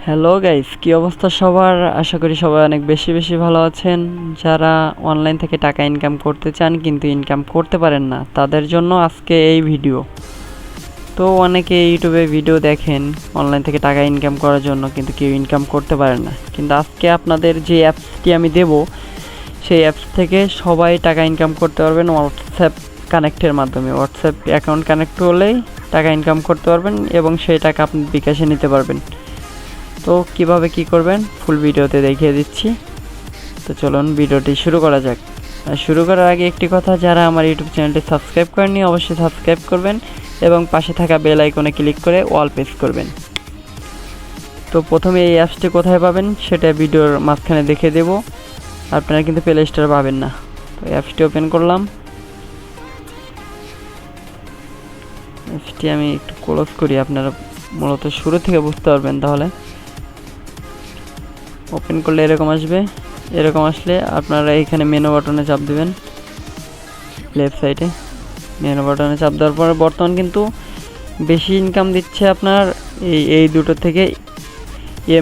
Hello guys, কি অবস্থা সবার? আশা করি সবাই অনেক বেশি বেশি ভালো আছেন। যারা অনলাইন থেকে টাকা ইনকাম করতে চান কিন্তু ইনকাম করতে পারেন না, তাদের জন্য আজকে এই ভিডিও। তো অনেকে ইউটিউবে ভিডিও দেখেন অনলাইন থেকে টাকা ইনকাম করার জন্য, কিন্তু কেউ ইনকাম করতে পারেন না। কিন্তু আজকে আপনাদের যে অ্যাপসটি আমি দেব, সেই অ্যাপস থেকে সবাই টাকা ইনকাম করতে পারবেন হোয়াটসঅ্যাপ কানেক্টের মাধ্যমে। হোয়াটসঅ্যাপ অ্যাকাউন্ট কানেক্ট করলেই টাকা ইনকাম করতে পারবেন এবং সেই টাকা আপনি বিকাশে নিতে পারবেন। তো কিভাবে কি করবেন ফুল ভিডিওতে দেখিয়ে দিচ্ছি। তো চলুন ভিডিওটি শুরু করা যাক। আর শুরু করার আগে একটি কথা, যারা আমার ইউটিউব চ্যানেলটি সাবস্ক্রাইব করেননি অবশ্যই সাবস্ক্রাইব করবেন এবং পাশে থাকা বেল আইকনে ক্লিক করে অল প্রেস করবেন। তো প্রথমে এই অ্যাপসটি কোথায় পাবেন সেটা ভিডিওর মাঝখানে দেখিয়ে দেব। আপনারা কিন্তু প্লে স্টোরে পাবেন না। তো অ্যাপসটি ওপেন করলাম। অ্যাপসটি আমি একটু ক্লোজ করি, আপনারা মূলত শুরু থেকে বুঝতে পারবেন। তাহলে ওপেন করলে এরকম আসবে। এরকম আসলে আপনারা এখানে মেনু বাটনে চাপ দিবেন। লেফট সাইডে মেনু বাটনে চাপ দেওয়ার পর বর্তমান কিন্তু বেশি ইনকাম দিচ্ছে আপনার এই দুটো থেকে।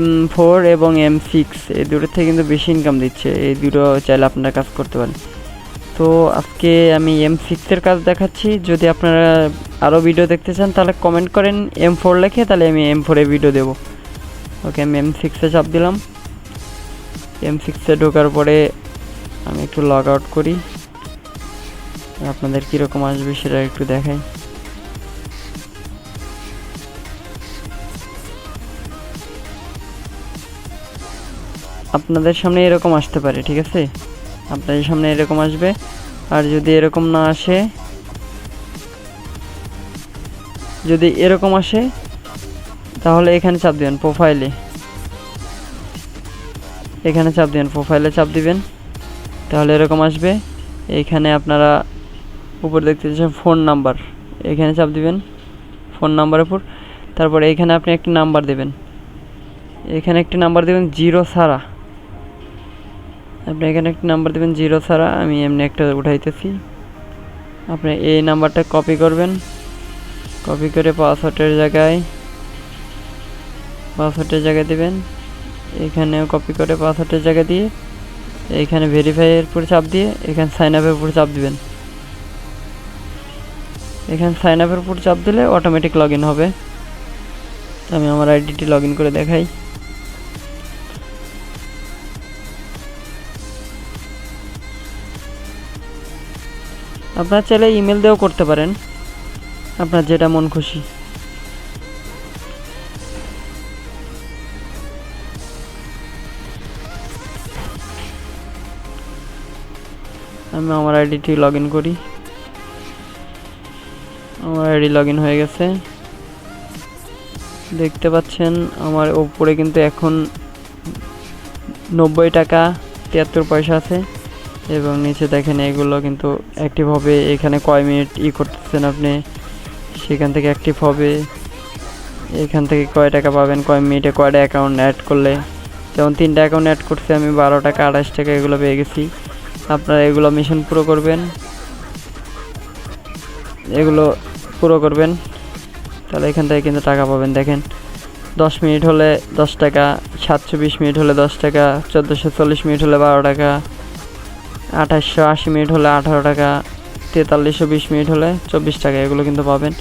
M4 এবং M6 এই দুটোর থেকে কিন্তু বেশি ইনকাম দিচ্ছে। এই দুটো চাইলে আপনারা কাজ করতে পারেন। তো আজকে আমি M6 এর কাজ দেখাচ্ছি। যদি আপনারা আরও ভিডিও দেখতে চান তাহলে কমেন্ট করেন M4 লেখে, তাহলে আমি M4 এ ভিডিও দেবো। ওকে, আমি M6 এ চাপ দিলাম। M6 এ ঢোকার পরে আমি একটু লগ আউট করি, আপনাদের কীরকম আসবে সেটা একটু দেখাই। আপনাদের সামনে এরকম আসতে পারে, ঠিক আছে? আপনাদের সামনে এরকম আসবে। আর যদি এরকম না আসে, যদি এরকম আসে তাহলে এখানে চাপ দিবেন প্রোফাইলে। এখানে চাপ দিবেন প্রোফাইলে চাপ দিবেন, তাহলে এরকম আসবে। এইখানে আপনারা উপর দেখতে পাচ্ছেন ফোন নাম্বার, এখানে চাপ দিবেন ফোন নাম্বারের উপর। তারপরে এখানে আপনি একটি নাম্বার দেবেন। এখানে একটি নাম্বার দেবেন জিরো ছাড়া। আপনি এখানে একটি নাম্বার দেবেন জিরো ছাড়া। আমি এমনি একটা উঠাইতেছি। আপনি এই নাম্বারটা কপি করবেন। কপি করে পাসওয়ার্ডের জায়গায় দেবেন। এখানেও কপি করে পাসওয়ার্ডের জায়গা দিয়ে এইখানে ভেরিফাইয়ের উপর চাপ দিয়ে এখানে সাইন আপের উপর চাপ দিবেন। এখানে সাইন আপের উপর চাপ দিলে অটোমেটিক লগ ইন হবে। আমি আমার আইডিটি লগ ইন করে দেখাই। আপনারা চাইলে ইমেল দিয়েও করতে পারেন, আপনার যেটা মন খুশি। আমি আমার আইডিটি লগ ইন করি। আমার আইডি লগ ইন হয়ে গেছে, দেখতে পাচ্ছেন। আমার উপরে কিন্তু এখন 90 টাকা 73 পয়সা আছে এবং নিচে দেখেন এগুলো কিন্তু অ্যাক্টিভ হবে। এখানে কয় মিনিট করতেছেন আপনি, সেখান থেকে অ্যাক্টিভ হবে। এখান থেকে কয় টাকা পাবেন, কয় মিনিটে কয়টা অ্যাকাউন্ট অ্যাড করলে। যেমন 3টা অ্যাকাউন্ট অ্যাড করছি আমি, 12 টাকা 28 টাকা এগুলো পেয়ে গেছি। আপনারা এগুলো মিশন পুরো করবেন, তাহলে এখান থেকে কিন্তু টাকা পাবেন। দেখেন 10 মিনিট হলে 10 টাকা, 720 মিনিট হলে 10 টাকা, 1440 মিনিট হলে 12 টাকা, 2880 মিনিট হলে 18 টাকা, 4320 মিনিট হলে 24 টাকা, এগুলো কিন্তু পাবেন।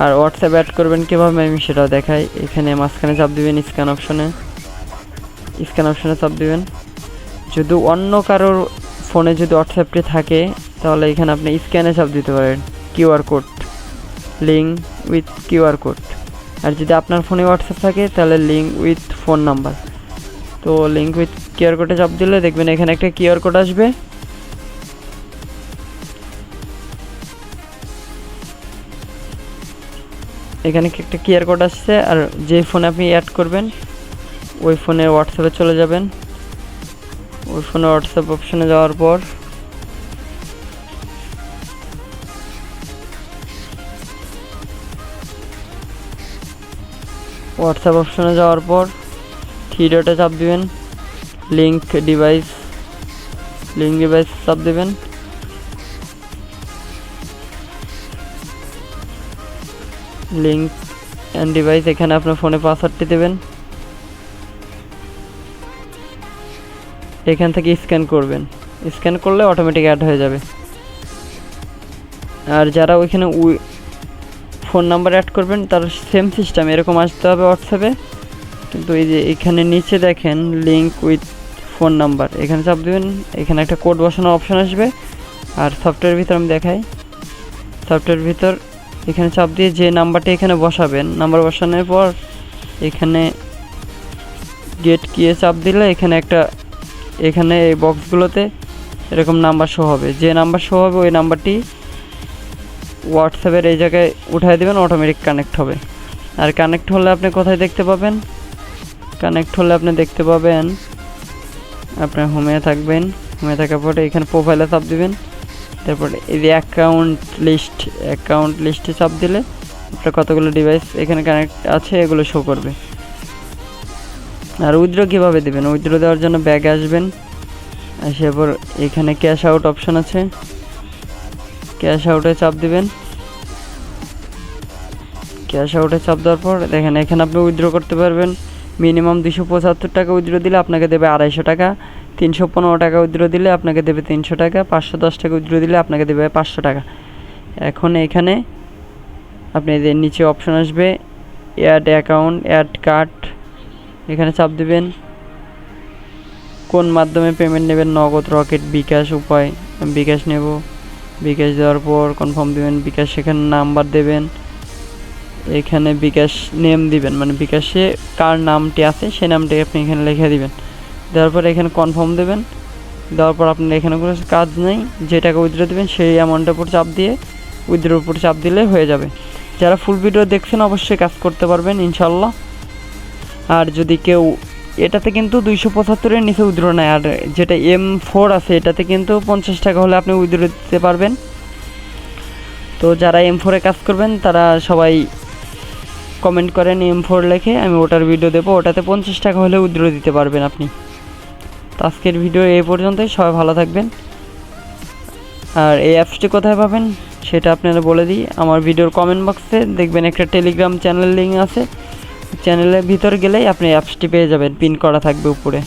আর হোয়াটসঅ্যাপ অ্যাড করবেন কীভাবে আমি সেটাও দেখাই। এখানে মাঝখানে চাপ দিবেন স্ক্যান অপশনে চাপ দিবেন। যদি অন্য কারোর ফোনে যদি হোয়াটসঅ্যাপটি থাকে তাহলে এখানে আপনি স্ক্যানে চাপ দিতে পারেন, QR code, link with QR code. আর যদি আপনার ফোনে হোয়াটসঅ্যাপ থাকে তাহলে লিঙ্ক উইথ ফোন নাম্বার। তো লিঙ্ক উইথ কিউআর কোডে চাপ দিলে দেখবেন এখানে একটা কিউআর কোড আসবে। এখানে একটা কিউআর কোড আসছে। আর যে ফোনে আপনি অ্যাড করবেন ওই ফোনে হোয়াটসঅ্যাপে চলে যাবেন। ওই ফোনে হোয়াটসঅ্যাপ অপশনে যাওয়ার পর থ্রি ডটে চাপ দিবেন, লিঙ্ক ডিভাইস চাপ দিবেন। লিঙ্ক ডিভাইস, এখানে আপনার ফোনে পাসওয়ার্ডটি দেবেন, এখান থেকে স্ক্যান করবেন, স্ক্যান করলে অটোমেটিক অ্যাড হয়ে যাবে। আর যারা ওইখানে ফোন নাম্বার অ্যাড করবেন তার সেম সিস্টেম এরকম আসতে হবে হোয়াটসঅ্যাপে, কিন্তু এই যে এখানে নিচে দেখেন লিঙ্ক উইথ ফোন নাম্বার, এখানে চাপ দেবেন, এখানে একটা কোড বসানোর অপশন আসবে। আর সফটওয়্যার ভিতর আমি দেখাই, সফটওয়্যার ভিতর এখানে চাপ দিয়ে যে নাম্বারটা এখানে বসাবেন, নাম্বার বসানোর পর এখানে গেট কিয়ে চাপ দিলে এখানে এই বক্সগুলোতে এরকম নাম্বার শো হবে, যে নাম্বার শো হবে ওই নাম্বারটি হোয়াটসঅ্যাপের এই জায়গায় উঠাই দেবেন, অটোমেটিক কানেক্ট হবে। আর কানেক্ট হলে আপনি কোথায় দেখতে পাবেন, কানেক্ট হলে আপনি দেখতে পাবেন আপনার হোমে থাকবেন, হোমে থাকার পরে এখানে প্রোফাইলে চাপ দিবেন, তারপরে এই যে অ্যাকাউন্ট লিস্টে চাপ দিলে আপনার কতগুলো ডিভাইস এখানে কানেক্ট আছে এগুলো শো করবে। আর উইথড্র কীভাবে দেবেন, উইথড্র দেওয়ার জন্য ব্যাগে আসবেন, আসার পর এখানে ক্যাশ আউট অপশন আছে, ক্যাশ আউটে চাপ দিবেন, ক্যাশ আউটে চাপ দেওয়ার পর দেখেন এখানে আপনি উইথড্র করতে পারবেন। মিনিমাম 275 টাকা উইথড্র দিলে আপনাকে দেবে 250 টাকা, 315 টাকা উইথড্র দিলে আপনাকে দেবে 300 টাকা, 510 টাকা উইথড্র দিলে আপনাকে দেবে 500 টাকা। এখন এখানে আপনি এদের নিচে অপশন আসবে অ্যাড অ্যাকাউন্ট, অ্যাড কার্ড, এখানে চাপ দিবেন। কোন মাধ্যমে পেমেন্ট নেবেন, নগদ, রকেট, বিকাশ উপায়, আমি বিকাশ নেব, বিকাশ দেওয়ার পর কনফার্ম দিবেন, বিকাশ সেখানে নাম্বার দেবেন, এখানে বিকাশ নেম দিবেন, মানে বিকাশে কার নামটি আছে সেই নামটি আপনি এখানে লিখে দিবেন, দেওয়ার পর এখানে কনফার্ম দেবেন, দেওয়ার পর আপনার এখানে কোনো কাজ নেই, যে টাকা উইথড্র দেবেন সেই অ্যামাউন্টের উপর চাপ দিয়ে উইথড্রোর উপর চাপ দিলে হয়ে যাবে। যারা ফুল ভিডিও দেখছেন অবশ্যই কাজ করতে পারবেন ইনশাল্লাহ। আর যদি কেউ এটাতে কিন্তু 275-এর নিচে উইথড্র নেয়, আর যেটা M4 আছে এটাতে কিন্তু 50 টাকা হলে আপনি উইথড্র দিতে পারবেন। তো যারা M4-এ কাজ করবেন তারা সবাই কমেন্ট করেন M4 লেখে, আমি ওটার ভিডিও দেবো, ওটাতে 50 টাকা হলে উইথড্র দিতে পারবেন আপনি। তো আজকের ভিডিও এই পর্যন্তই, সবাই ভালো থাকবেন। আর এই অ্যাপসটি কোথায় পাবেন সেটা আপনারা বলে দিই, আমার ভিডিওর কমেন্ট বক্সে দেখবেন একটা টেলিগ্রাম চ্যানেল লিঙ্ক আছে, চ্যানেলের ভিতর গেলেই আপনি অ্যাপসটি পেয়ে যাবেন, পিন করা থাকবে উপরে।